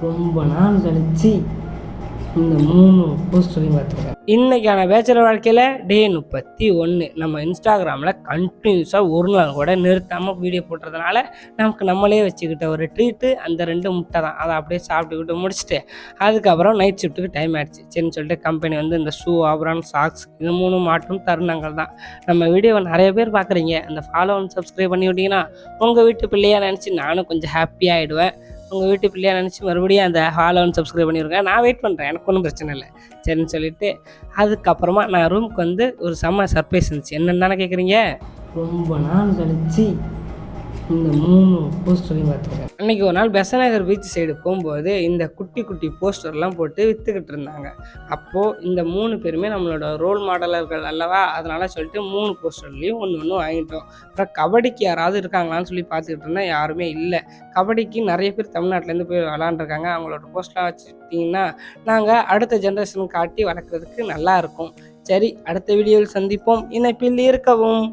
ரொம்ப நாள் கழிச்சு இந்த 3 போஸ்டரையும் பார்த்துருக்கேன். இன்றைக்கான பேச்சுலர் வாழ்க்கையில் டே 31 நம்ம இன்ஸ்டாகிராமில் கண்டினியூஸாக ஒரு நாள் கூட நிறுத்தாமல் வீடியோ போட்டுறதுனால நமக்கு நம்மளே வச்சுக்கிட்ட ஒரு ட்ரீட்டு அந்த 2 முட்டை தான். அதை அப்படியே சாப்பிட்டுக்கிட்டு முடிச்சுட்டு அதுக்கப்புறம் நைட் ஷிஃப்ட்டுக்கு டைம் ஆகிடுச்சு. சரின்னு சொல்லிட்டு கம்பெனி வந்து இந்த ஷூ, ஆப்ரான், சாக்ஸ் இது 3 மாற்றும் தருணங்கள் தான். நம்ம வீடியோவை நிறைய பேர் பார்க்குறீங்க. அந்த ஃபாலோ அண்ட் சப்ஸ்கிரைப் பண்ணி விட்டிங்கன்னா உங்கள் வீட்டு பிள்ளையாக நினச்சி நானும் கொஞ்சம் ஹாப்பியாகிடுவேன். உங்கள் வீட்டு பிள்ளையாக நினச்சி மறுபடியும் அந்த ஃபாலோ அண்ட் சப்ஸ்கிரைப் பண்ணியிருக்கேன். நான் வெயிட் பண்ணுறேன், எனக்கு ஒன்றும் பிரச்சனை இல்லை. சரின்னு சொல்லிவிட்டு அதுக்கப்புறமா நான் ரூமுக்கு வந்து ஒரு செம்ம சர்ப்ரைஸ் இருந்துச்சு. என்னென்னு தானே கேட்குறீங்க? ரொம்ப நாள் கழிச்சு இந்த 3 போஸ்டரையும் பார்த்துருக்கேன். அன்றைக்கி ஒரு நாள் பெசநகர் பீச் சைடு போகும்போது இந்த குட்டி குட்டி போஸ்டர்லாம் போட்டு விற்றுக்கிட்டு இருந்தாங்க. அப்போது இந்த 3 பேருமே நம்மளோட ரோல் மாடலர்கள் அல்லவா, அதனால் சொல்லிட்டு 3 போஸ்டர்லேயும் ஒன்று வாங்கிட்டோம். அப்புறம் கபடிக்கு யாராவது இருக்காங்களான்னு சொல்லி பார்த்துக்கிட்டு இருந்தேன், யாருமே இல்லை. கபடிக்கு நிறைய பேர் தமிழ்நாட்டிலேருந்து போய் விளாண்டுருக்காங்க. அவங்களோட போஸ்ட்லாம் வச்சுக்கிட்டிங்கன்னா நாங்கள் அடுத்த ஜென்ரேஷனுக்கு காட்டி வளர்க்குறதுக்கு நல்லாயிருக்கும். சரி, அடுத்த வீடியோவில் சந்திப்போம். இணைப்பில் இருக்கவும்.